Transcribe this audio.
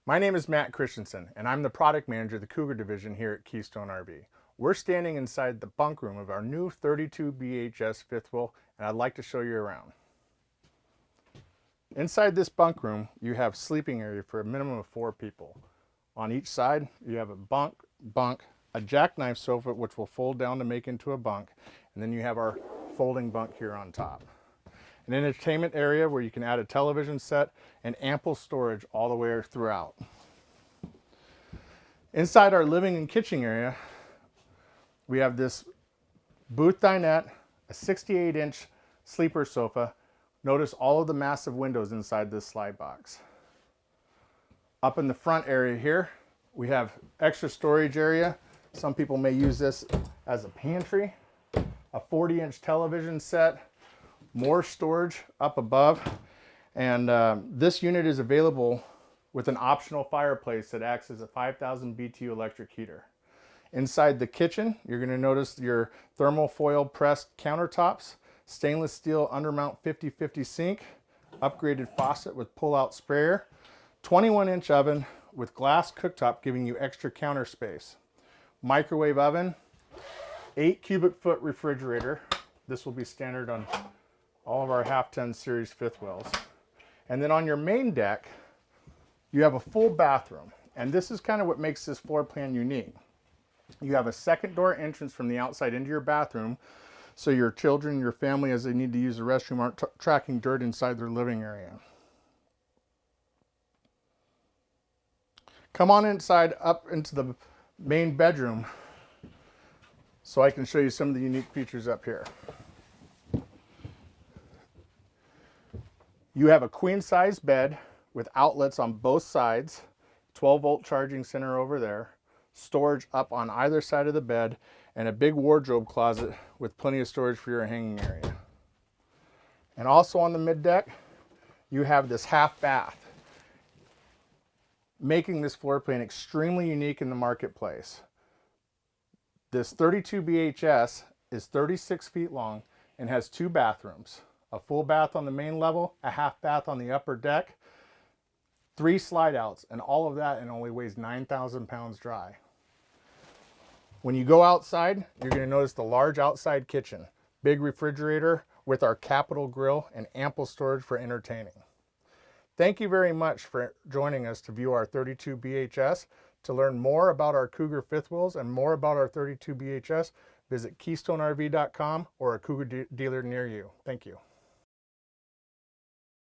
My name is Matt Christensen, and I'm the product manager of the Cougar division here at Keystone RV. We're standing inside the bunk room of our new 32 BHS fifth wheel, and I'd like to show you around. Inside this bunk room, you have sleeping area for a minimum of 4 people. On each side, you have a bunk, a jackknife sofa, which will fold down to make into a bunk, and then you have our folding bunk here on top. An entertainment area where you can add a television set and ample storage all the way throughout. Inside our living and kitchen area, we have this booth dinette, a 68-inch sleeper sofa. Notice all of the massive windows inside this slide box. Up in the front area here, we have extra storage area. Some people may use this as a pantry, a 40-inch television set, more storage up above, and this unit is available with an optional fireplace that acts as a 5,000 BTU electric heater. Inside the kitchen, you're going to notice your thermal foil pressed countertops, stainless steel undermount 50/50 sink, upgraded faucet with pull-out sprayer, 21-inch oven with glass cooktop giving you extra counter space, microwave oven, 8 cubic foot refrigerator. This will be standard on all of our half-ton series fifth wheels. And then on your main deck, you have a full bathroom. And this is kind of what makes this floor plan unique. You have a second door entrance from the outside into your bathroom, so your children, your family, as they need to use the restroom, aren't tracking dirt inside their living area. Come on inside up into the main bedroom so I can show you some of the unique features up here. You have a queen size bed with outlets on both sides, 12-volt charging center over there, storage up on either side of the bed, and a big wardrobe closet with plenty of storage for your hanging area. And also on the mid deck, you have this half bath, making this floor plan extremely unique in the marketplace. This 32 BHS is 36 feet long and has 2 bathrooms. A full bath on the main level, a half bath on the upper deck, 3 slide outs, and all of that and only weighs 9,000 pounds dry. When you go outside, you're going to notice the large outside kitchen, big refrigerator with our Capital Grill and ample storage for entertaining. Thank you very much for joining us to view our 32 BHS. To learn more about our Cougar fifth wheels and more about our 32 BHS, visit KeystoneRV.com or a Cougar dealer near you. Thank you.